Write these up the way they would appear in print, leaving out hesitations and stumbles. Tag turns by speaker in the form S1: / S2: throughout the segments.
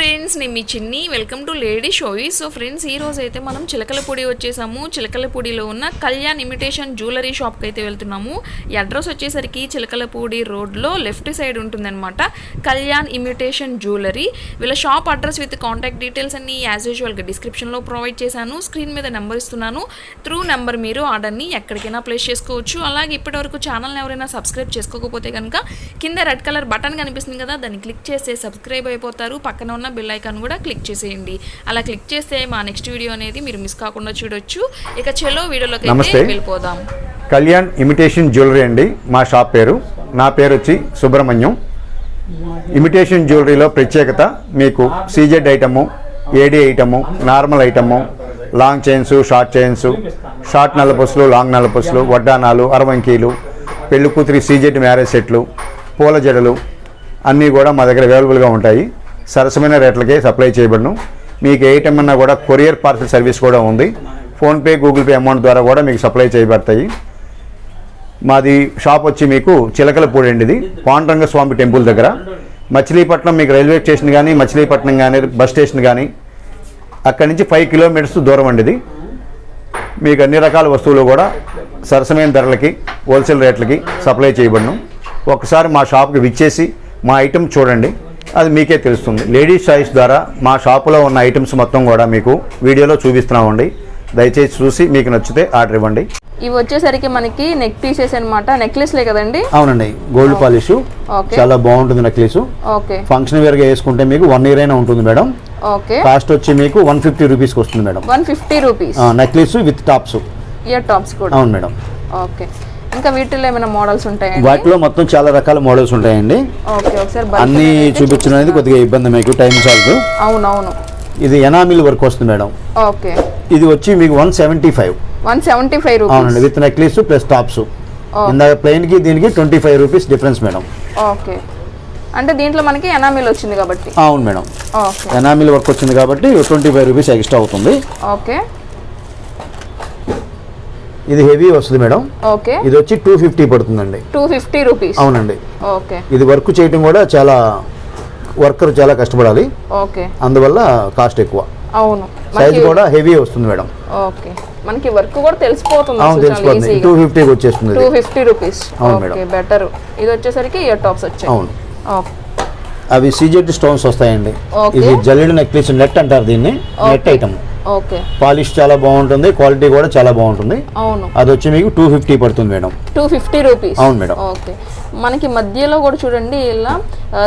S1: Friends, నేను మీ Chinni. Welcome to lady షోయి. సో ఫ్రెండ్స్, ఈ రోజు అయితే మనం చిలకలపూడి వచ్చేసాము. చిలకలపూడిలో ఉన్న కళ్యాణ్ ఇమిటేషన్ జ్యువెలరీ షాప్కి అయితే వెళ్తున్నాము. ఈ అడ్రస్ వచ్చేసరికి చిలకలపూడి రోడ్లో లెఫ్ట్ సైడ్ ఉంటుందన్నమాట. Kalyan imitation jewellery. వీళ్ళ shop address with contact details అన్ని యాజ్ యూజువల్గా డిస్క్రిప్షన్లో ప్రొవైడ్ చేశాను. స్క్రీన్ మీద నెంబర్ ఇస్తున్నాను. త్రూ నెంబర్ మీరు ఆర్డర్ని ఎక్కడికైనా ప్లేస్ చేసుకోవచ్చు. అలాగే ఇప్పటివరకు ఛానల్ని ఎవరైనా సబ్స్క్రైబ్ చేసుకోకపోతే కనుక కింద రెడ్ కలర్ బటన్ కనిపిస్తుంది కదా, దాన్ని క్లిక్ చేస్తే సబ్స్క్రైబ్ అయిపోతారు. పక్కన ఉన్న బెల్ ఐకాన్ కూడా క్లిక్ చేసేయండి. అలా క్లిక్ చేస్తే మా నెక్స్ట్ వీడియో అనేది మీరు మిస్ కాకుండా చూడొచ్చు. ఇక చలో వీడియోలోకి అయితే వెళ్ళిపోదాం.
S2: కళ్యాణ్ ఇమిటేషన్ జ్యువెలరీ అండి మా షాప్ పేరు. నా పేరు వచ్చి సుబ్రహ్మణ్యం. ఇమిటేషన్ జ్యువెలరీలో ప్రత్యేకత మీకు CZ item, AD item, normal item, long chains, short chains, short నల్లపొసులు, లాంగ్ నల్లపొసులు, వడ్డానాలు, అరవంకీలు, పెళ్లి కూతురి సీజెడ్ మ్యారేజ్ సెట్లు, పూల జడలు అన్నీ కూడా మా దగ్గర అవైలబుల్గా ఉంటాయి. సరసమైన రేట్లకే సప్లై చేయబడును. మీకు ఏ ఐటమ్ అన్నా కూడా కొరియర్ పార్సల్ సర్వీస్ కూడా ఉంది. ఫోన్పే, గూగుల్ పే అమౌంట్ ద్వారా కూడా మీకు సప్లై చేయబడతాయి. మాది షాప్ వచ్చి మీకు చిలకలపూడి అండి. ఇది పాండురంగ స్వామి టెంపుల్ దగ్గర. మచిలీపట్నం మీకు రైల్వే స్టేషన్ కానీ, మచిలీపట్నం కానీ బస్ స్టేషన్ కానీ అక్కడి నుంచి 5 కిలోమీటర్స్ దూరం అండి. ఇది మీకు అన్ని రకాల వస్తువులు కూడా సరసమైన ధరలకి, హోల్సేల్ రేట్లకి సప్లై చేయబడును. ఒకసారి మా షాప్కి విచ్చేసి మా ఐటమ్ చూడండి, అది మీకే తెలుస్తుంది. లేడీస్ చాయిస్ ద్వారా మా షాపులో ఉన్న ఐటమ్స్ మొత్తం కూడా మీకు వీడియోలో చూపిస్తున్నామండి. దయచేసి చూసి మీకు నచ్చితే ఆర్డర్ ఇవ్వండి.
S1: ఇవి వచ్చేసరికి మనకి నెక్ పీసెస్ అన్నమాట. నెక్లెస్లే కదండి?
S2: అవునండి, గోల్డ్ పాలిష్. చాలా బాగుంటుంది నెక్లెస్. ఫంక్షన్ వేర్ గా వేసుకుంటే మీకు 1 year అయినా ఉంటుంది మేడం. కాస్ట్ వచ్చి మీకు 150 రూపీస్కి వస్తుంది madam. 150 rupees necklace with tops, ear tops కూడా. అవును మేడం. ఓకే. ఇంకా వీటిలో ఏమైనా మోడల్స్ ఉంటాయండి? వాటిలో మొత్తం చాలా రకాల మోడల్స్ ఉంటాయండి. అన్ని చూపించడం అనేది కొద్దిగా ఇబ్బంది, మీకు టైం చాలదు. అవునవును. ఇది ఎనామిల్ వర్క్ వస్తుంది మేడం. ఓకే. ఇది వచ్చి మీకు 175 రూపీస్. అవునండి, విత్ నెక్లెస్ ప్లస్ టాప్స్. ఇందాక ప్లెయిన్ కి దీనికి 25 రూపీస్ డిఫరెన్స్ మేడం. ఓకే. అంటే దీంట్లో మనకి ఎనామిల్ వచ్చింది కాబట్టి. అవును మేడం, ఎనామిల్ వర్క్ వచ్చింది కాబట్టి 25 రూపీస్ ఎక్స్ట్రా అవుతుంది. ఓకే. ఇది హెవీ వస్తుంది మేడం. ఓకే. ఇది వచ్చి 250 పడుతుందండి. 250 రూపీస్. అవునండి. ఓకే. ఇది వర్క్ చేయడం కూడా చాలా, వర్కర్ చాలా కష్టపడాలి. ఓకే. అందువల్ల కాస్ట్ ఎక్కువ. అవును. సైజ్ కూడా హెవీ వస్తుంది మేడం. ఓకే. మనకి వర్క్ కూడా తెలిసిపోతుంది. అవును, తెలిసిపోతుంది. 250 వచ్చేస్తుంది. 250 రూపీస్. అవును మేడం. Okay, better. ఇది వచ్చేసరికి ఇయర్ టాప్స్ వచ్చాయి. అవును. ఓకే. అవి సీజెడ్ స్టోన్స్ వస్తాయండి. ఇది జల్లెడ్ నెక్లెస్, నెట్ అంటారు దీన్ని. Net item. ఓకే. పాలిష్ చాలా బాగుంటుంది, క్వాలిటీ కూడా చాలా బాగుంటుంది. అవును. అది వచ్చి మీకు 250 పడుతుంది మేడం. 250 రూపీస్. అవును మేడం. ఓకే. మనకి మధ్యలో కూడా చూడండి, ఇలా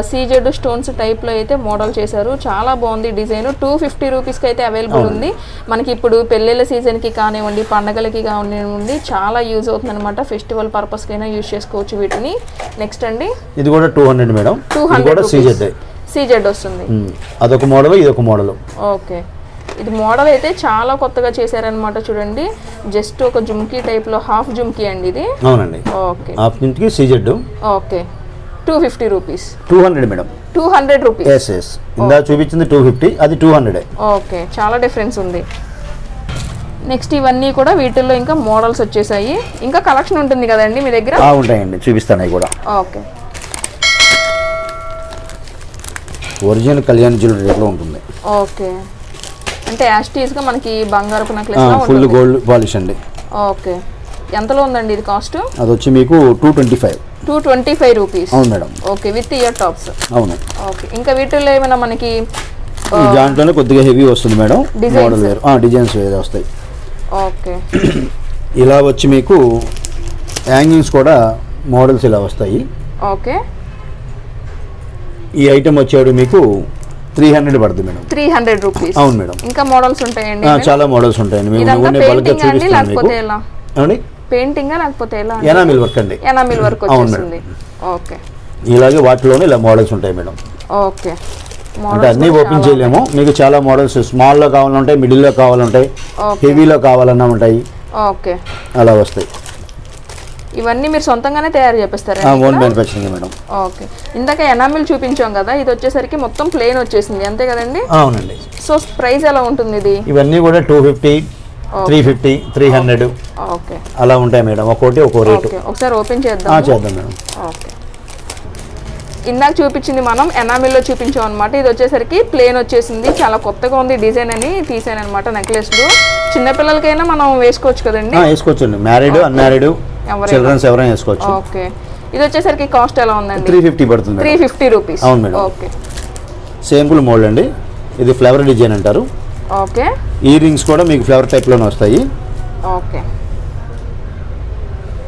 S2: సీజెడ్ స్టోన్స్ టైప్ లో అయితే మోడల్ చేశారు. చాలా బాగుంది డిజైన్. 250 రూపీస్ కి అయితే అవైలబుల్ ఉంది. మనకి ఇప్పుడు పెళ్ళిళ్ళ సీజన్ కి కానివ్వండి, పండగలకి కానివ్వండి, చాలా యూజ్ అవుతుంది అనమాట. ఫెస్టివల్ పర్పస్ కైనా యూజ్ చేసుకోవచ్చు వీటిని. నెక్స్ట్ అండి, ఇది కూడా 200 మేడం. 200 సీజెడ్ వస్తుంది. అదొక మోడల్, ఇదొక మోడల్. ఓకే. ఇది మోడల్ అయితే చాలా కొత్తగా చేశారనమాట. చూడండి, జస్ట్ ఒక జుమ్కీ టైప్ లో, హాఫ్ జుమ్కీ అండి ఇది. అవునండి. Okay. Half jhumki CZ. Okay. 250 rupees. 200 madam. 200 rupees. yes yes. ఇందా చూపించింది 250, అది 200. ఓకే, చాలా డిఫరెన్స్ ఉంది. నెక్స్ట్ ఇవన్నీ కూడా వీటిల్లో ఇంకా మోడల్స్ వచ్చేసాయి. ఇంకా కలెక్షన్ ఉంటుంది కదండి మీ దగ్గర? ఉంటాయండి, చూపిస్తాను అవి కూడా. ఓకే. ఒరిజినల్ కళ్యాణ్ జ్యువెలరీ రేట్లో ఉంటుంది. ఓకే. అంటే యాస్టీస్ గా మనకి బంగారపు నెక్లెస్ లా ఉంటుంది. ఫుల్ గోల్డ్ పాలిష్ అండి. ఓకే. ఎంతలో ఉందండి ఇది కాస్ట్? అది వచ్చి మీకు 225 రూపీస్. అవును madam. Okay, with ear tops. అవును. ఓకే. ఇంకా వీటిల్లో ఏమైనా మనకి దాంట్లోనే కొద్దిగా హెవీ వస్తుంది మేడం. మోడల్ వేర్, డిజైన్స్ వేరే వస్తాయి. ఓకే. ఇలా వచ్చి మీకు హ్యాంగింగ్స్ కూడా మోడల్స్ ఇలా వస్తాయి. ఓకే. ఈ ఐటమ్ వచ్చాడు మీకు 300 పడుతుంది మేడం. 300 రూపీస్. అవును మేడం. ఇంకా మోడల్స్ ఉంటాయండి? చాలా మోడల్స్ ఉంటాయండి. మేము బల్క్ గా చూపిస్తాను మీకు. ఏమండి? పెయింటింగ్ లేకపోతే ఎలా? ఎనామిల్ వర్క్ అండి. ఎనామిల్ వర్క్ వచ్చేస్తుంది. ఓకే. ఇలాగే వాటిలోనే ఇలా మోడల్స్ ఉంటాయి మేడం. ఓకే. అంటే అన్నీ ఓపెన్ చేయలేము. మీకు చాలా మోడల్స్ స్మాల్ లో కావాలంటాయి, మిడిల్ లో కావాలంటాయి, హెవీలో కావాలన్నా ఉంటాయి. ఓకే. అలా వస్తాయి. ఇవన్నీ మీరు సొంతంగానే తయారు చేపిస్తారా? Own manufacturing madam. ఓకే. ఇందాక ఎనామిల్ చూపించాం కదా, ఇది వచ్చేసరికి మొత్తం ప్లేన్ వచ్చేసింది, అంతే కదండి? అవునండి. సో ప్రైస్ ఎలా ఉంటుంది ఇది? ఇవన్నీ కూడా 250, 350, 300. ఓకే. అలా ఉంటాయి మేడం, ఒక్కోటి ఒక్కో రేటు. ఒకసారి ఓపెన్ చేద్దాం. చేద్దాం మేడం. ఓకే.
S1: ఇందాక చూపించింది మనం ఎనామిల్లో చూపించాం అనమాట. ఇది వచ్చేసరికి ప్లేన్ వచ్చేసింది, చాలా కొత్తగా ఉంది డిజైన్ అని తీసాను అనమాట. నెక్లెస్లు చిన్నపిల్లలకైనా మనం వేసుకోవచ్చు కదండి?
S2: వేసుకోవచ్చు, మ్యారీడ్ అన్మ్యారీడ్ చిల్డ్రన్స్ ఎవరైనా వేసుకోవచ్చు.
S1: ఓకే, ఇది వచ్చేసరికి కాస్ట్ ఎలా ఉందండి?
S2: 350 పడుతుంది.
S1: 350 రూపీస్.
S2: అవును మేడం.
S1: ఓకే,
S2: సింపుల్ మోల్డ్ అండి, ఇది ఫ్లవర్ డిజైన్ అంటారు.
S1: ఓకే,
S2: ఇయర్ రింగ్స్ కూడా మీకు ఫ్లవర్ టైప్లోనే వస్తాయి.
S1: ఓకే,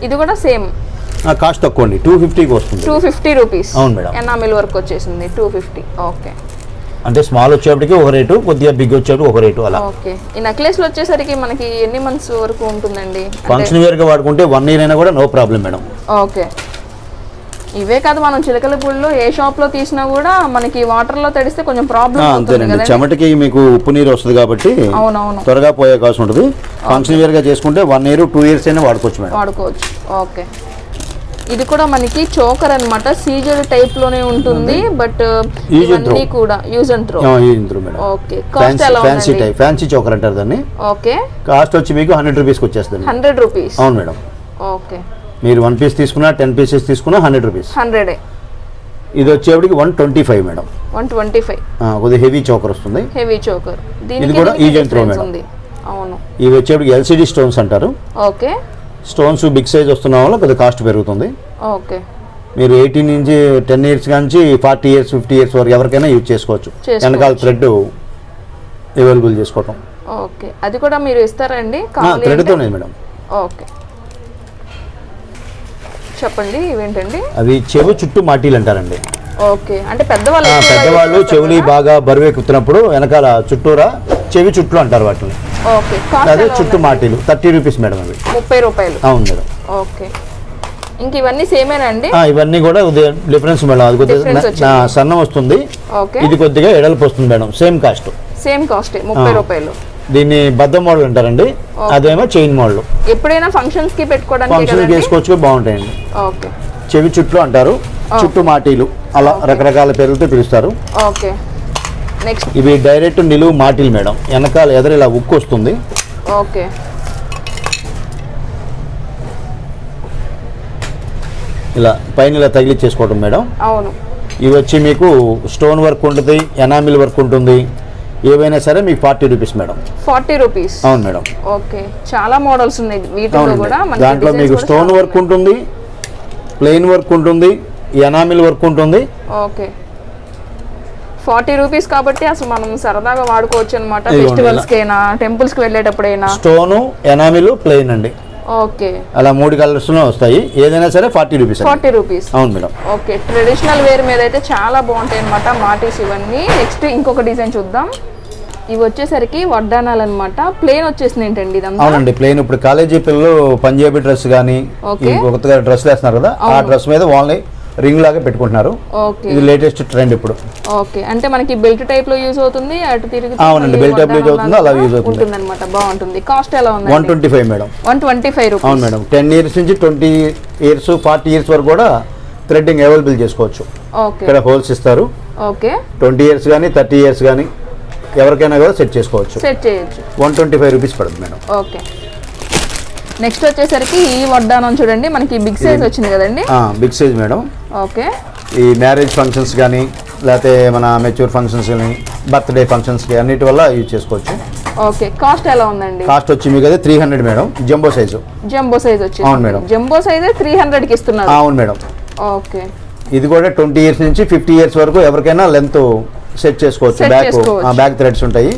S1: ఇది కూడా సేమ్
S2: కాస్ట్ తక్కువ అండి, 250కి వస్తుంది.
S1: 250 రూపీస్.
S2: అవును మేడం.
S1: ఎనామిల్ వర్క్ వచ్చేసింది 250. ఓకే,
S2: అంటే స్మాల్ వచ్చేప్పటికి ఒక రేటు, కొద్దిగా బిగ్ వచ్చేప్పటికి ఒక రేటు అలా.
S1: ఓకే, ఈ నెక్లెస్లు వచ్చేసరికి మనకి ఎన్ని మంత్స్ వరకు ఉంటుందండి?
S2: ఫంక్షన్ వేర్గా వాడుకుంటే 1 ఇయర్ అయినా కూడా నో ప్రాబ్లం మేడం.
S1: ఓకే, ఇవే కాదు మనం చిలకలపూడిలో ఏ షాప్ లో తీసినా కూడా మనకి వాటర్ లో తడిస్తే కొంచెం ప్రాబ్లం అవుతుంది
S2: అంతేనండి, చెమటకి మీకు ఉప్పు నీరు వస్తుంది కాబట్టి
S1: అవునవును
S2: త్వరగా పోయే అవకాశం ఉంటుంది. ఫంక్షన్ వేర్ గా చేసుకుంటే 1 ఇయర్ 2 ఇయర్స్ అయినా వాడుకోవచ్చు మేడం.
S1: వాడుకోవచ్చు. ఓకే, ఇది కూడా మనకి చోకర్ అన్నమాట, సీజర్ టైప్ లోనే ఉంటుంది, బట్ ఇవన్నీ కూడా use and throw.
S2: Madam.
S1: Okay, cost ఎలా
S2: ఫ్యాన్సీ టైప్, ఫ్యాన్సీ చోకర్ అంటారు దాన్ని.
S1: ఓకే,
S2: కాస్ట్ వచ్చి మీకు 100 రూపీస్కి వచ్చేస్తుంది.
S1: 100 రూపీస్.
S2: అవును మేడం.
S1: ఓకే,
S2: మీరు 1 పీస్ తీసుకున్నా 10 పీసెస్ తీసుకున్నా 100 రూపీస్.
S1: 100.
S2: ఇది వచ్చేప్పటికి 125 మేడం.
S1: 125.
S2: కొద్దిగా హెవీ చోకర్ వస్తుంది.
S1: Heavy choker.
S2: ఇది కూడా యూజ్ అండ్ త్రో మేడం.
S1: అవును,
S2: ఇవి వచ్చేప్పటికి LCD స్టోన్స్ అంటారు.
S1: ఓకే,
S2: స్టోన్స్ బిగ్ సైజ్ వస్తున్న వల్ల కొద్దిగా కాస్ట్ పెరుగుతుంది.
S1: ఓకే,
S2: మీరు 18 నుంచి 10 ఇయర్స్ నుంచి 40 ఇయర్స్ 50 ఇయర్స్ వరకు ఎవరికైనా యూజ్ చేసుకోవచ్చు. వెనకాల థ్రెడ్ అవైలబుల్ చేసుకోవటం.
S1: ఓకే, అది కూడా మీరు ఇస్తారండి?
S2: థ్రెడ్తోనే మేడం.
S1: ఓకే, చెప్పండి ఇవేంటండి?
S2: అవి చెవు చుట్టూ మాటీలు అంటారండి.
S1: ఓకే, అంటే పెద్దవాళ్ళు
S2: చెవులు బాగా బరువు ఎక్కుతున్నప్పుడు వెనకాల చుట్టూరా చెవి చుట్టూ అంటారు వాటిని.
S1: ఓకే,
S2: అదే చుట్టూ మాటీలు 30 రూపీస్ మేడం. అవి
S1: 30 రూపాయలు.
S2: అవును మేడం.
S1: ఓకే, ఇంక ఇవన్నీ సేమేనా అండి?
S2: ఇవన్నీ కూడా డిఫరెన్స్ మేడం. అది కొద్దిగా సన్నం వస్తుంది, ఇది కొద్దిగా ఎడల్పు వస్తుంది madam. Same cost.
S1: Same cost 30 రూపాయలు.
S2: దీన్ని బద్ద మోడల్ అంటారండి, అదేమో చైన్ మోడల్.
S1: ఎప్పుడైనా ఫంక్షన్స్ కి పెట్టుకోవడానికి
S2: ఫంక్షన్ వేసుకోవచ్చు, బాగుంటాయండి.
S1: ఓకే,
S2: చెవి చుట్లు అంటారు, చుట్టూ మాటీలు, అలా రకరకాల పేర్లతో పిలుస్తారు.
S1: ఓకే, నెక్స్ట్
S2: ఇవి డైరెక్ట్ నిలువు మాటీలు మేడం. వెనకాల ఎదురు ఇలా ఉక్కు వస్తుంది.
S1: ఓకే,
S2: ఇలా పైన ఇలా తగిలిచ్చేసుకోవడం మేడం.
S1: అవును,
S2: ఇవి వచ్చి మీకు స్టోన్ వర్క్ ఉంటుంది, ఎనామిల్ వర్క్ ఉంటుంది. ఏవైనా సరే మీకు 40 రూపీస్ మేడం.
S1: 40 రూపీస్.
S2: అవును మేడం.
S1: ఓకే, చాలా మోడల్స్ ఉన్నాయి వీటిలో కూడా.
S2: దాంట్లో మీకు స్టోన్ వర్క్ ఉంటుంది, ప్లెయిన్ వర్క్ ఉంటుంది, ఎనామిల్ వర్క్ ఉంటుంది.
S1: ఓకే, 40 రూపీస్ కాబట్టి అసలు మనం సరదాగా వాడుకోవచ్చు అనమాట. ఫెస్టివల్స్ కైనా టెంపుల్స్ కి వెళ్ళేటప్పుడైనా.
S2: స్టోను, ఎనామిల్, ప్లెయిన్ అండి.
S1: ఓకే,
S2: అలా 3 కలర్స్ లో వస్తాయి. ఏదైనా సరే 40 రూపీస్.
S1: 40 రూపీస్.
S2: అవును మేడం.
S1: ఓకే, ట్రెడిషనల్ వేర్ మీద అయితే చాలా బాగుంటాయి అనమాట మాటీస్ ఇవన్నీ. నెక్స్ట్ ఇంకొక డిజైన్ చూద్దాం. ఇవి వచ్చేసరికి వడ్డానాలు అనమాట. ప్లేన్ వచ్చేసింది ఏంటండి ఇదంతా?
S2: అవునండి, ప్లేన్. ఇప్పుడు కాలేజీ పిల్లలు పంజాబీ డ్రెస్ కానీ కొత్తగా డ్రెస్ వేస్తున్నారు కదా, ఆ డ్రెస్ మీద వాళ్ళని రింగ్ లాగా పెట్టుకుంటున్నారు. ఇది లేటెస్ట్ ట్రెండ్ ఇప్పుడు.
S1: ఓకే, అంటే మనకి బెల్ట్ టైప్ లో యూజ్ అవుతుంది, అటు తిరిగి.
S2: అవునండి, బెల్ట్ టైప్ లో యూజ్ అవుతుంది, అలా యూజ్ అవుతుంది
S1: అన్నమాట. బాగుంటుంది. కాస్ట్ ఎలా ఉంది?
S2: 125 మేడం.
S1: 125 రూపీస్.
S2: అవును మేడం. 10 ఇయర్స్ నుంచి 20 ఇయర్స్ 40 ఇయర్స్ వరకు కూడా థ్రెడ్డింగ్ అవైలబుల్ చేసుకోవచ్చు.
S1: ఓకే,
S2: ఇక్కడ హోల్స్ ఇస్తారు.
S1: ఓకే,
S2: 20 ఇయర్స్ కానీ 30 ఇయర్స్ కానీ ఎవరికైనా కూడా సెట్ చేసుకోవచ్చు.
S1: సెట్ చేయొచ్చు.
S2: 125 రూపీస్ పడుతుంది మేడం.
S1: ఓకే, నెక్స్ట్ వచ్చేసరికి ఈ వడ్డానం చూడండి, మనకి బిగ్ సైజ్ వచ్చింది కదండి.
S2: Big size madam.
S1: ఓకే,
S2: ఈ మ్యారేజ్ ఫంక్షన్స్ కానీ లేకపోతే మన మెచ్యూర్ ఫంక్షన్స్ కానీ బర్త్డే ఫంక్షన్స్కి అన్నిటి వల్ల యూజ్ చేసుకోవచ్చు.
S1: ఓకే, కాస్ట్ ఎలా ఉందండి?
S2: కాస్ట్ వచ్చి మీకు అదే 300 madam. Jumbo size.
S1: Jumbo size వచ్చి.
S2: అవును మేడం.
S1: జంబో సైజ్ 300కి ఇస్తున్నారు.
S2: అవును మేడం.
S1: ఓకే,
S2: ఇది కూడా 20 ఇయర్స్ నుంచి 50 ఇయర్స్ వరకు ఎవరికైనా లెంత్ సెట్ చేసుకోవచ్చు. బ్యాక్ థ్రెడ్స్ ఉంటాయి,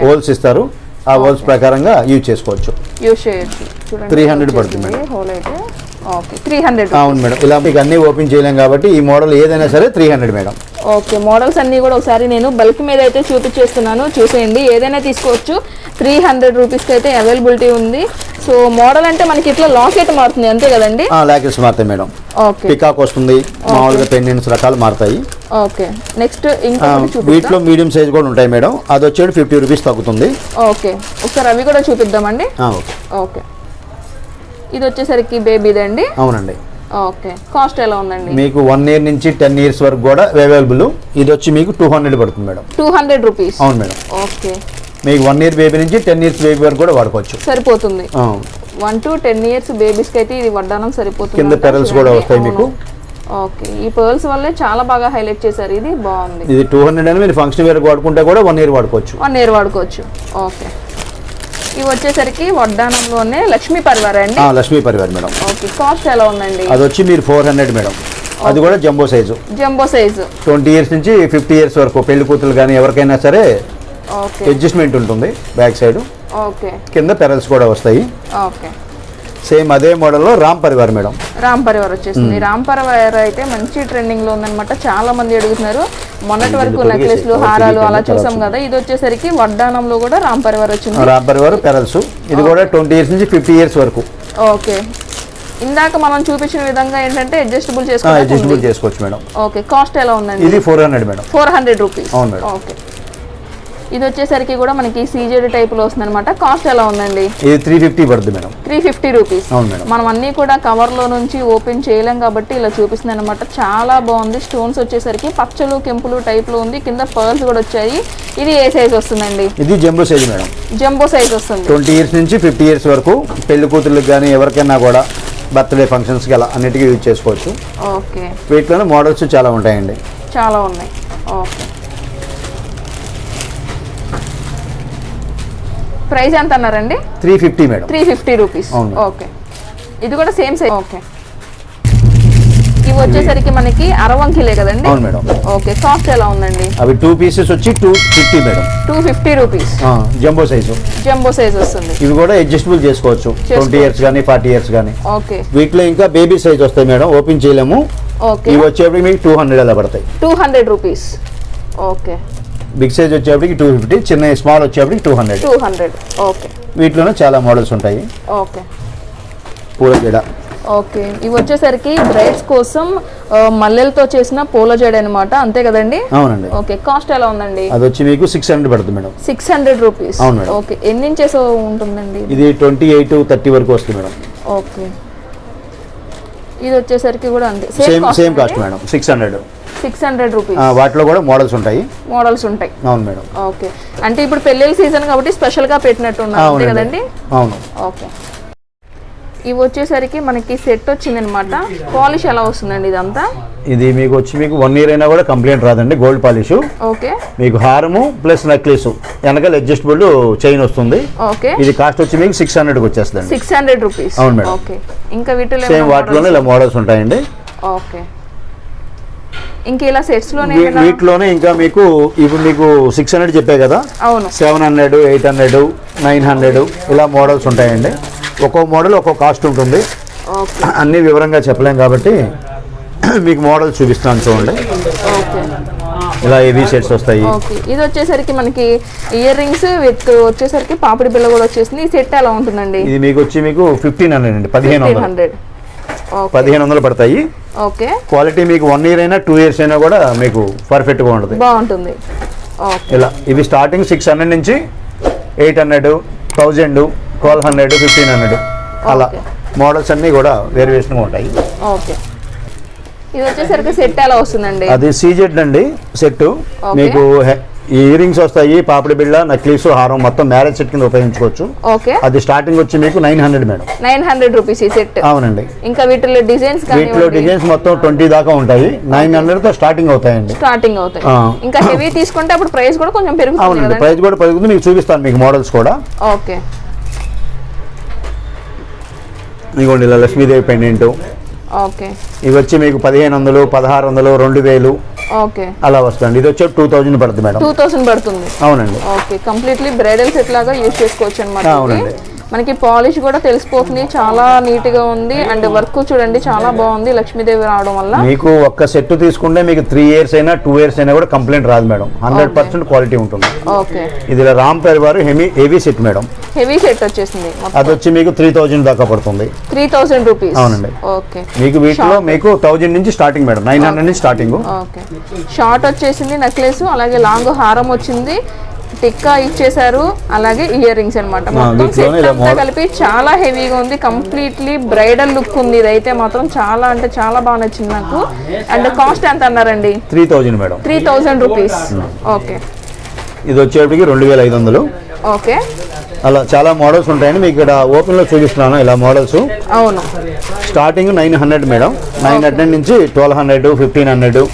S2: హోల్స్ ఇస్తారు. ఆ హోల్స్ ప్రకారంగా యూజ్ చేసుకోవచ్చు.
S1: యూజ్ చేయొచ్చు.
S2: 300 పడుతుంది మేడం.
S1: హోల్ అయితే ఓకే, 300.
S2: అవును మేడం. ఇలా మీకు అన్ని ఓపెన్ చేయలేం కాబట్టి ఈ మోడల్ ఏదైనా సరే 300 మేడం.
S1: ఓకే, మోడల్స్ అన్నీ కూడా ఒకసారి నేను బల్క్ మీద అయితే చూపించేస్తున్నాను, చూసేయండి. ఏదైనా తీసుకోవచ్చు. 300 రూపీస్కి అయితే అవైలబిలిటీ ఉంది. సో మోడల్ అంటే మనకి ఇట్లా లాకెట్ మారుతుంది అంతే కదండి?
S2: లాకెట్స్ మారుతాయి మేడం.
S1: ఓకే,
S2: పికాక్ వస్తుంది, మామూలుగా పెండెంట్స్ రకాలు మారుతాయి.
S1: ఓకే, నెక్స్ట్ ఇంకా
S2: వీటిలో మీడియం సైజ్ కూడా ఉంటాయి మేడం. అది వచ్చేది 50 రూపీస్ తగ్గుతుంది.
S1: ఓకే, ఒకసారి అవి కూడా చూపిద్దామండి. ఓకే, ఇది వచ్చేసరికి బేబీదండి.
S2: అవునండి.
S1: ఓకే, కాస్ట్ ఎలా ఉందండి?
S2: మీకు 1 ఇయర్ నుంచి 10 ఇయర్స్ వరకు కూడా అవైలబుల్. ఇది వచ్చి మీకు 200 పడుతుంది మేడం.
S1: 200 రూపీస్.
S2: అవును మేడం.
S1: ఓకే,
S2: మీకు 1 ఇయర్ బేబీ నుంచి 10 ఇయర్స్ బేబీ వరకు కూడా వాడుకోవచ్చు.
S1: సరిపోతుంది. 1 to 10 ఇయర్స్ బేబీస్కి అయితే ఇది వడ్డానం సరిపోతుంది.
S2: కింద పెరల్స్ కూడా వస్తాయి మీకు.
S1: ఓకే, ఈ పర్ల్స్ వల్లే చాలా బాగా హైలైట్ చేశారు. ఇది బాగుంది.
S2: ఇది 200 అని మీరు ఫంక్షన్ వేర్ వాడుకుంటే కూడా 1 ఇయర్ వాడుకోవచ్చు.
S1: 1 ఇయర్ వాడుకోవచ్చు. ఓకే, ఇవి వచ్చేసరికి వడ్డానంలోనే లక్ష్మీ పరివార్ అండి.
S2: Lakshmi Parivar madam.
S1: Okay, cost ఎలా ఉందండి?
S2: అది వచ్చి మీరు 400 మేడం. అది కూడా జంబో సైజు. 20 ఇయర్స్ నుంచి 50 ఇయర్స్ వరకు పెళ్లి కూతురు కానీ ఎవరికైనా సరే అడ్జస్ట్మెంట్ ఉంటుంది. బ్యాక్ సైడ్ కింద పెరల్స్ కూడా వస్తాయి. సేమ్ అదే మోడల్లో రామ్ పరివార్ మేడం.
S1: రామ్ పరివార్ వచ్చేసింది. రామ్ పరివార్ అయితే మంచి ట్రెండింగ్ లో ఉందన్నమాట. చాలా మంది అడుగుతున్నారు. మొన్నటి వరకు నెక్లెస్లు, హారాలు అలా చూసాం కదా. ఇది వచ్చేసరికి వడ్డానంలో కూడా రామ్ పరివార్ వచ్చింది.
S2: రామ్ పరివార్ పెరల్స్. ఇది కూడా 20 ఇయర్స్ నుంచి 50 ఇయర్స్ వరకు.
S1: ఓకే, ఇందాక మనం చూపించిన విధంగా ఏంటంటే అడ్జస్టబుల్
S2: చేసుకోవచ్చు మేడం.
S1: ఓకే, కాస్ట్ ఎలా ఉందండి?
S2: ఇది 400 మేడం.
S1: 400 రూపీస్. ఓకే, ఇది వచ్చేసరికి కూడా మనకి సీజెడ్ టైప్ లో వస్తుంది అనమాట. కాస్ట్ ఎలా ఉందండి?
S2: ఇది 350 పడుతుంది మేడం.
S1: 350 రూపీస్. మనం అన్ని కూడా కవర్ లో నుంచి ఓపెన్ చేయలేం కాబట్టి ఇలా చూపిస్తుంది అనమాట. చాలా బాగుంది. స్టోన్స్ వచ్చేసరికి పచ్చలు కెంపులు టైప్ లో ఉంది. కింద పర్ల్స్ కూడా వచ్చాయి. ఇది ఏ సైజ్ వస్తుందండి?
S2: ఇది jumbo size madam.
S1: Jumbo size వస్తుంది.
S2: 20 ఇయర్స్ నుంచి 50 ఇయర్స్ వరకు పెళ్లి కూతుర్లకు కానీ ఎవరికైనా కూడా బర్త్డే ఫంక్షన్స్కి అలా అన్నిటికీ యూజ్ చేసుకోవచ్చు.
S1: ఓకే,
S2: వీటిలోనే మోడల్స్ చాలా ఉంటాయండి.
S1: చాలా ఉన్నాయి. ఓకే, ప్రైస్ ఎంత అన్నారండి?
S2: 350 మేడం.
S1: 350 రూపీస్. ఓకే, ఇది కూడా సేమ్ సైజ్. ఓకే, ఇవి వచ్చేసరికి మనకి అరవంకిలే కదండి?
S2: అవును మేడం.
S1: ఓకే, కాస్ట్ ఎలా ఉందండి?
S2: అవి 2 పీసెస్ వచ్చి 250 madam. 250
S1: rupees.
S2: Jumbo size.
S1: Jumbo size వస్తుంది.
S2: ఇవి కూడా అడ్జస్టబుల్ చేసుకోవచ్చు. 20 ఇయర్స్ కానీ 40 ఇయర్స్ కానీ.
S1: ఓకే,
S2: వీటిలో ఇంకా బేబీ సైజ్ వస్తాయి మేడం. ఓపెన్ చేయలేము.
S1: ఓకే,
S2: ఇవి వచ్చేప్పటికి మీకు 200 అలా పడతాయి.
S1: 200 రూపీస్. ఓకే,
S2: బిగ్ సైజ్ వచ్చేప్పటికి 250, చిన్న స్మాల్ వచ్చేప్పటికి 200.
S1: ఓకే,
S2: వీటిలోనే చాలా మోడల్స్ ఉంటాయి.
S1: ఓకే,
S2: పూల జడ.
S1: ఓకే, ఇవి వచ్చేసరికి బ్రైడ్స్ కోసం మల్లెలతో చేసిన పూల జడ అనమాట. అంతే కదండి?
S2: అవునండి.
S1: ఓకే, కాస్ట్ ఎలా ఉందండి?
S2: అది వచ్చి మీకు 600 పడుతుంది మేడం.
S1: 600 రూపీస్.
S2: అవును మేడం.
S1: ఓకే, ఎన్ని ఇంచెస్ ఉంటుందండి?
S2: ఇది 28, 30 వరకు వస్తుంది మేడం.
S1: ఓకే, ఇది వచ్చేసరికి కూడా అంతే
S2: సేమ్ కాస్ట్ మేడం. 600
S1: రూపీస్.
S2: వాటిలో కూడా మోడల్స్ ఉంటాయి. అవును మేడం.
S1: ఓకే, అంటే ఇప్పుడు పెళ్ళిళ్ళ సీజన్ కాబట్టి స్పెషల్ గా పెట్టినట్టు ఉన్నారు కదండి?
S2: అవును.
S1: ఓకే, ఇవి వచ్చేసరికి మనకి సెట్ వచ్చింది అనమాట. పాలిష్ ఎలా వస్తుందండి ఇదంతా?
S2: ఇది మీకు వచ్చి మీకు 1 ఇయర్ అయినా కూడా కంప్లైంట్ రాదండి. Gold polish.
S1: ఓకే,
S2: మీకు హారము ప్లస్ నెక్లెస్ వెనకాల అడ్జస్టబుల్ చైన్ వస్తుంది.
S1: ఓకే,
S2: ఇది కాస్ట్ వచ్చి మీకు 600 వచ్చేస్తుంది.
S1: 600 రూపీస్.
S2: అవును మేడం.
S1: ఓకే, ఇంకా వీటిలో
S2: సేమ్ వాటిలోనే ఇలా మోడల్స్ ఉంటాయండి.
S1: ఓకే, ఇంకా ఇలా సెట్స్ లోనే
S2: వీటిలోనే ఇంకా మీకు ఇప్పుడు మీకు 600 చెప్పే కదా.
S1: అవును.
S2: 700, 800, 900 ఇలా మోడల్స్ ఉంటాయండి. ఒక్కో మోడల్ ఒక్కో కాస్ట్ ఉంటుంది. అన్ని వివరంగా చెప్పలేం కాబట్టి మీకు మోడల్ చూపిస్తాను చూడండి. ఇలా ఏవి సెట్స్ వస్తాయి.
S1: ఇది వచ్చేసరికి మనకి ఇయర్ రింగ్స్ విత్ వచ్చేసరికి పాపిడి బిళ్ళ కూడా వచ్చేసింది. ఈ సెట్ ఎలా ఉంటుందండి?
S2: ఇది మీకు వచ్చి మీకు 1500 అండి. 1500 పడతాయి.
S1: ఓకే,
S2: క్వాలిటీ మీకు 1 ఇయర్ అయినా 2 ఇయర్స్ అయినా కూడా మీకు పర్ఫెక్ట్ గా ఉంటుంది.
S1: బాగుంటుంది.
S2: ఇలా ఇవి స్టార్టింగ్ 600 నుంచి 800, 1000, 1200, 1500 అలా మోడల్స్ అన్ని కూడా వేరియేషన్ ఉంటాయి.
S1: ఓకే, ఇది వచ్చేసరికి సెట్ ఎలా వస్తుందండి?
S2: అది సీజెడ్ అండి సెట్. మీకు ఈ ఇయర్ రింగ్స్ వస్తాయి, పాపిడి బిళ్ళ, నక్లీస్, హారం మొత్తం మ్యారేజ్ సెట్ కింద ఉపయోగించుకోవచ్చు.
S1: ఓకే,
S2: అది స్టార్టింగ్ వచ్చి మీకు 900 మేడం.
S1: 900 రూపీస్ ఈ సెట్.
S2: అవునండి.
S1: ఇంకా వీటిలో డిజైన్స్
S2: మొత్తం 20 దాకా ఉంటాయి. 900 తో స్టార్టింగ్ అవుతాయండి.
S1: ఇంకా హెవీ తీసుకుంటే అప్పుడు ప్రైస్ కూడా కొంచెం పెరుగుతుంది.
S2: అవునండి, ప్రైస్ కూడా పెరుగుతుంది. మీకు చూపిస్తాను మీకు మోడల్స్ కూడా.
S1: ఓకే,
S2: ఇదిగోండి ఇలా లక్ష్మీదేవి పెండెంట్.
S1: ఓకే,
S2: ఇవి వచ్చి మీకు 1500, 1600, 2000
S1: ఓకే
S2: అలా వస్తుంది. ఇది వచ్చి 2000 పడుతుంది మేడం.
S1: 2000 పడుతుంది.
S2: అవునండి.
S1: ఓకే, కంప్లీట్లీ బ్రైడల్ సెట్ లాగా యూజ్ చేసుకోవచ్చు అన్నమాట.
S2: అవునండి.
S1: మనకి పాలిష్ కూడా తెలిసిపోతుంది. చాలా నీట్ గా ఉంది. అండ్ వర్క్ చూడండి చాలా బాగుంది లక్ష్మీదేవి రావడం వల్ల.
S2: మీకు ఒక్క సెట్ తీసుకుంటే మీకు 3 ఇయర్స్ అయినా 2 ఇయర్స్ అయినా కూడా కంప్లైంట్ రాదు మేడం. 100% క్వాలిటీ ఉంటుంది.
S1: ఓకే,
S2: ఇది Ram Parivar heavy set madam.
S1: Heavy set వచ్చేసింది.
S2: అది వచ్చి మీకు 3000 దాకా పడుతుంది.
S1: 3000 రూపీస్.
S2: అవునండి.
S1: ఓకే,
S2: మీకు వీటిలో మీకు 1000 నుంచి స్టార్టింగ్ మేడం. 900 నుంచి స్టార్టింగ్.
S1: ఓకే, షార్ట్ వచ్చేసింది నెక్లెస్, అలాగే లాంగ్ హారం వచ్చింది, టిక్కా ఇచ్చేసారు, అలాగే ఇయర్ రింగ్స్ అనమాట. మొత్తం సెట్ అంతా కలిపి చాలా హెవీగా ఉంది. కంప్లీట్లీ బ్రైడల్ లుక్ ఉంది. ఇదైతే మాత్రం చాలా అంటే చాలా బాగా నచ్చింది నాకు. అండ్ కాస్ట్ ఎంత అన్నారండి?
S2: 3000 మేడం.
S1: 3000 రూపీస్. ఓకే,
S2: ఇది వచ్చేటికి 2500.
S1: ఓకే,
S2: అలా చాలా మోడల్స్ ఉంటాయండి. మీకు ఇక్కడ ఓపెన్లో చూపిస్తున్నాను ఇలా మోడల్స్.
S1: అవును.
S2: Starting 900 madam. 900 నుంచి 1200, 1500,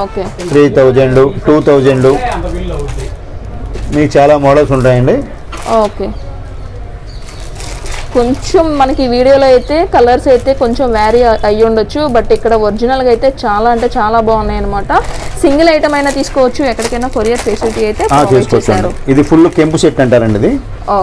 S1: ఓకే,
S2: 3000, 2000 మీకు చాలా మోడల్స్ ఉంటాయండి.
S1: ఓకే. కొంచెం మనకి వీడియోలో అయితే కలర్స్ అయితే కొంచెం వ్యారీ అయ్యి ఉండొచ్చు, బట్ ఇక్కడ ఒరిజినల్గా అయితే చాలా అంటే చాలా బాగున్నాయి అనమాట. సింగిల్ ఐటమ్ అయినా తీసుకోవచ్చు, ఎక్కడికైనా కొరియర్ ఫెసిలిటీ అయితే
S2: చేసుకోవచ్చు. ఇది ఫుల్ కెంపు సెట్ అంటారండి.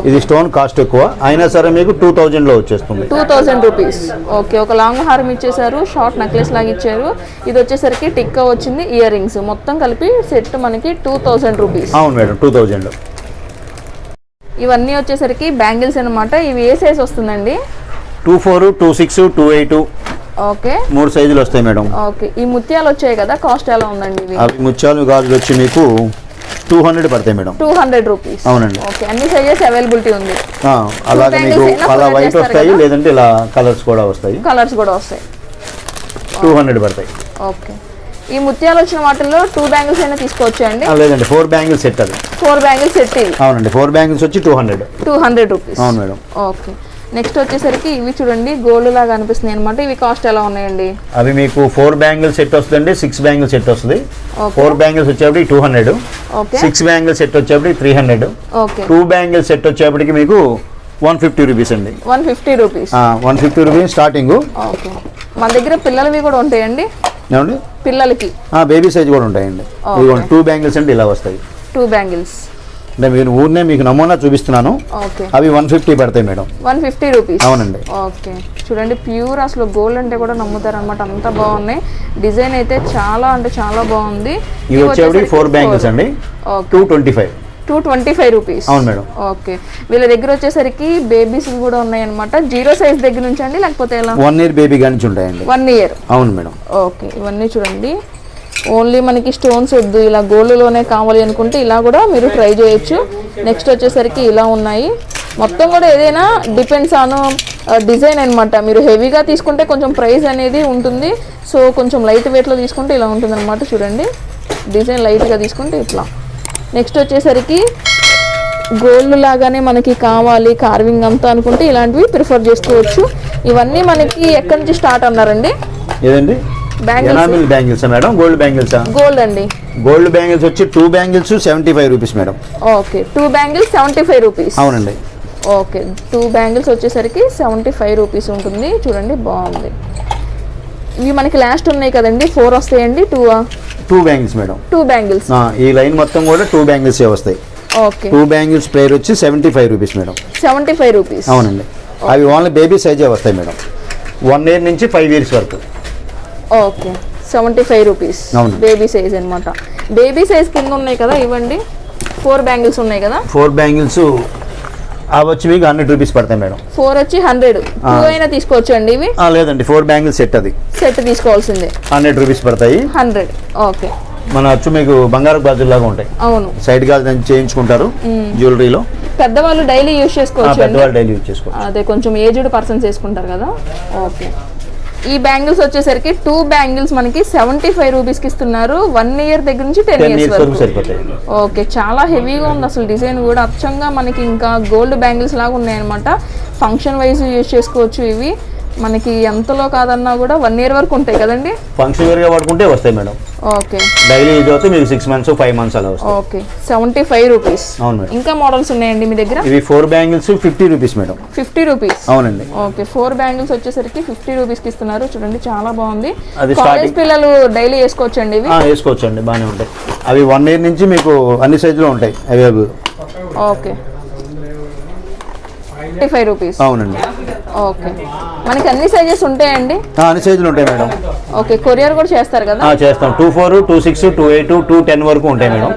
S2: ఇది స్టోన్ కాస్ట్ ఎక్కువ అయినా సరే మీకు 2000లో వచ్చేస్తుంది.
S1: 2000 రూపీస్. ఓకే, ఒక లాంగ్ హారం ఇచ్చేసారు, షార్ట్ నెక్లెస్ లాగా ఇచ్చారు. ఇది వచ్చేసరికి టిక్కా వచ్చింది, ఇయర్ రింగ్స్ మొత్తం కలిపి సెట్ మనకి 2000 రూపీస్.
S2: అవును మేడం, 2000.
S1: ఇవన్నీ వచ్చేసరికి బ్యాంగిల్స్ అనమాట. ఇవి ఏ సైజ్ వస్తుందండి?
S2: 24, 26, 28.
S1: ఓకే,
S2: 3 సైజులు వస్తాయి మేడం.
S1: ఓకే. ఈ ముత్యాలు వచ్చాయి కదా, కాస్ట్ ఎలా ఉందండి ఇవి?
S2: అవి ముత్యాలు గాజులు వచ్చి మీకు 200 పడతాయి మేడం.
S1: 200 రూపీస్.
S2: అవునండి.
S1: ఓకే, అన్ని సైజెస్ అవైలబిలిటీ ఉంది.
S2: అలాగే మీకు అలా వైట్ వస్తాయి, లేదంటే ఇలా కలర్స్ కూడా వస్తాయి. 200 పడతాయి.
S1: ఓకే, ఈ ముత్యాలు వచ్చిన వాటిల్లో 2 బ్యాంగిల్స్ అయినా తీసుకోవచ్చు అండి?
S2: లేదండి, 4 బ్యాంగిల్స్ సెట్. అది
S1: 4 బ్యాంగిల్స్ సెట్.
S2: అవునండి, 4 బ్యాంగిల్స్ వచ్చి 200
S1: రూపీస్.
S2: అవును మేడం.
S1: ఓకే, నెక్స్ట్ వచ్చేసరికి ఇవి చూడండి, గోల్డ్ లాగా అనిపిస్తున్నాయి అనమాట. ఇవి కాస్ట్ ఎలా ఉన్నాయండి?
S2: అవి మీకు 4 బ్యాంగిల్స్ సెట్ వస్తుందండి, 6 బ్యాంగిల్స్ సెట్ వస్తుంది. 4 బ్యాంగిల్స్ వచ్చేప్పటికి 200, 6 బ్యాంగిల్స్ సెట్ వచ్చేప్పటికి 300, 2 బ్యాంగిల్స్ సెట్ వచ్చేప్పటికి మీకు 150 రూపీస్ అండి.
S1: 150 రూపీస్.
S2: 150 rupees starting.
S1: ఓకే, మన దగ్గర పిల్లలవి కూడా ఉంటాయండి.
S2: ఏమండి?
S1: పిల్లలకి
S2: బేబీ సైజ్ కూడా ఉంటాయండి. 2 బ్యాంగిల్స్ అంటే ఇలా వస్తాయి.
S1: 2 బ్యాంగిల్స్
S2: అంటే మీరు ఊరినే మీకు నమూనా చూపిస్తున్నాను.
S1: ఓకే,
S2: అవి 150 పడతాయి మేడం.
S1: 150 రూపీస్.
S2: అవునండి.
S1: ఓకే, చూడండి, ప్యూర్ అసలు గోల్డ్ అంటే కూడా నమ్ముతారు అనమాట, అంత బాగున్నాయి. డిజైన్ అయితే చాలా అంటే చాలా బాగుంది.
S2: ఇవి వచ్చేవి 4 బ్యాంగిల్స్ అండి. 225
S1: రూపీస్.
S2: అవును మేడం.
S1: ఓకే, వీళ్ళ దగ్గర వచ్చేసరికి బేబీస్ కూడా ఉన్నాయి అనమాట. 0 సైజ్ దగ్గర నుంచి అండి, లేకపోతే ఎలా?
S2: 1 ఇయర్ బేబీ గాని ఉంటాయండి.
S1: 1 ఇయర్.
S2: అవును మేడం.
S1: ఓకే, ఇవన్నీ చూడండి, ఓన్లీ మనకి స్టోన్స్ వద్దు, ఇలా గోల్డ్లోనే కావాలి అనుకుంటే ఇలా కూడా మీరు ట్రై చేయొచ్చు. నెక్స్ట్ వచ్చేసరికి ఇలా ఉన్నాయి. మొత్తం కూడా ఏదైనా డిపెండ్స్ ఆన్ డిజైన్ అనమాట. మీరు హెవీగా తీసుకుంటే కొంచెం ప్రైస్ అనేది ఉంటుంది. సో కొంచెం లైట్ వెయిట్లో తీసుకుంటే ఇలా ఉంటుంది అనమాట. చూడండి, డిజైన్ లైట్గా తీసుకుంటే ఇట్లా. నెక్స్ట్ వచ్చేసరికి గోల్డ్ లాగానే మనకి కావాలి కార్వింగ్ అంతా అనుకుంటే ఇలాంటివి ప్రిఫర్ చేసుకోవచ్చు. ఇవన్నీ మనకి ఎక్కడి నుంచి స్టార్ట్ అన్నారండి?
S2: ఏదండి? Enamel bangles madam. Gold bangles.
S1: Gold అండి.
S2: గోల్డ్ బ్యాంగిల్స్ వచ్చి 2 bangles 75 rupees madam.
S1: Okay, 2 bangles 75 rupees.
S2: అవునండి.
S1: ఓకే, 2 బ్యాంగిల్స్ వచ్చేసరికి 75 రూపీస్ ఉంటుంది. చూడండి, బాగుంది. ఇవి మనకి లాస్ట్ ఉన్నాయి కదండి, 4 వస్తాయండి.
S2: 2 బ్యాంగిల్స్ మేడం.
S1: 2 బ్యాంగిల్స్.
S2: ఈ లైన్ మొత్తం కూడా 2 బ్యాంగిల్స్ వస్తాయి.
S1: ఓకే,
S2: 2 బ్యాంగిల్స్ ప్రైస్ వచ్చి 75 రూపీస్ మేడం.
S1: 75 రూపీస్.
S2: అవునండి. అవి ఓన్లీ బేబీ సైజే వస్తాయి మేడం. 1 ఇయర్ నుంచి 5 ఇయర్స్ వరకు.
S1: Okay, 75 rupees. బేబీ సైజ్ అనమాట. బేబీ సైజ్ కింద ఉన్నాయి కదా, ఇవ్వండి. 4 బ్యాంగిల్స్ ఉన్నాయి కదా.
S2: 4 బ్యాంగిల్స్ అవి వచ్చి మీకు 100 రూపీస్ పడతాయి మేడం.
S1: 4 వచ్చి 100. 2 అయినా తీసుకోవచ్చు అండి ఇవి?
S2: లేదండి, 4 బ్యాంగిల్స్ సెట్. అది
S1: సెట్ తీసుకోవాల్సిందే.
S2: 100 రూపీస్ పడతాయి.
S1: 100. ఓకే,
S2: మన వచ్చి మీకు బంగారు గాజులు లాగా ఉంటాయి.
S1: అవును,
S2: సైడ్ గాజు చేయించుకుంటారు జ్యువెలరీలో.
S1: పెద్దవాళ్ళు డైలీ యూజ్ చేసుకోవచ్చు.
S2: పెద్దవాళ్ళు డైలీ యూజ్ చేసుకోవచ్చు.
S1: అదే కొంచెం ఏజ్డ్ పర్సన్స్ వేసుకుంటారు కదా. ఓకే, ఈ బ్యాంగిల్స్ వచ్చేసరికి 2 బ్యాంగిల్స్ మనకి 75 రూపీస్కి ఇస్తున్నారు. 1 ఇయర్ దగ్గర నుంచి 10 ఇయర్స్ వరకు సరిపోతాయి. ఓకే, చాలా హెవీగా ఉంది అసలు. డిజైన్ కూడా అచ్చంగా మనకి ఇంకా గోల్డ్ బ్యాంగిల్స్ లాగా ఉన్నాయన్నమాట. ఫంక్షన్ వైజ్ యూజ్ చేసుకోవచ్చు. ఇవి మనకి ఎంతలో కాదన్నా కూడా 1 ఇయర్ వరకు ఉంటాయి కదండి.
S2: ఫంక్షన్ వేర్ గా వాడుకుంటే వస్తాయి మేడం.
S1: ఓకే,
S2: డైలీ యూజ్ అవుతే మీకు 6 మంత్స్ 5 మంత్స్ అలా వస్తాయి.
S1: Okay, 75 rupees.
S2: అవును మేడం.
S1: ఇంకా మోడల్స్ ఉన్నాయండి మీ దగ్గర?
S2: ఇవి 4 బ్యాంగిల్స్ 50 రూపీస్ మేడం.
S1: 50 రూపీస్.
S2: అవునండి.
S1: ఓకే, 4 బ్యాంగిల్స్ వచ్చేసరికి 50 రూపీస్కి ఇస్తున్నారు. చూడండి, చాలా బాగుంది. కాలేజ్ పిల్లలు డైలీ వేసుకోవచ్చు అండి ఇవి?
S2: వేసుకోవచ్చు అండి, బాగానే ఉంటాయి. అవి 1 ఇయర్ నుంచి మీకు అన్ని సైజులో ఉంటాయి అవైలబుల్.
S1: Okay, 55 rupees.
S2: అవునండి.
S1: ఓకే, మనకి అన్ని సైజెస్ ఉంటాయండి?
S2: అన్ని సైజులు ఉంటాయి మేడం.
S1: ఓకే, కొరియర్ కూడా చేస్తారు కదా?
S2: చేస్తాం. 24, 26, 28, 210 వరకు ఉంటాయి మేడం.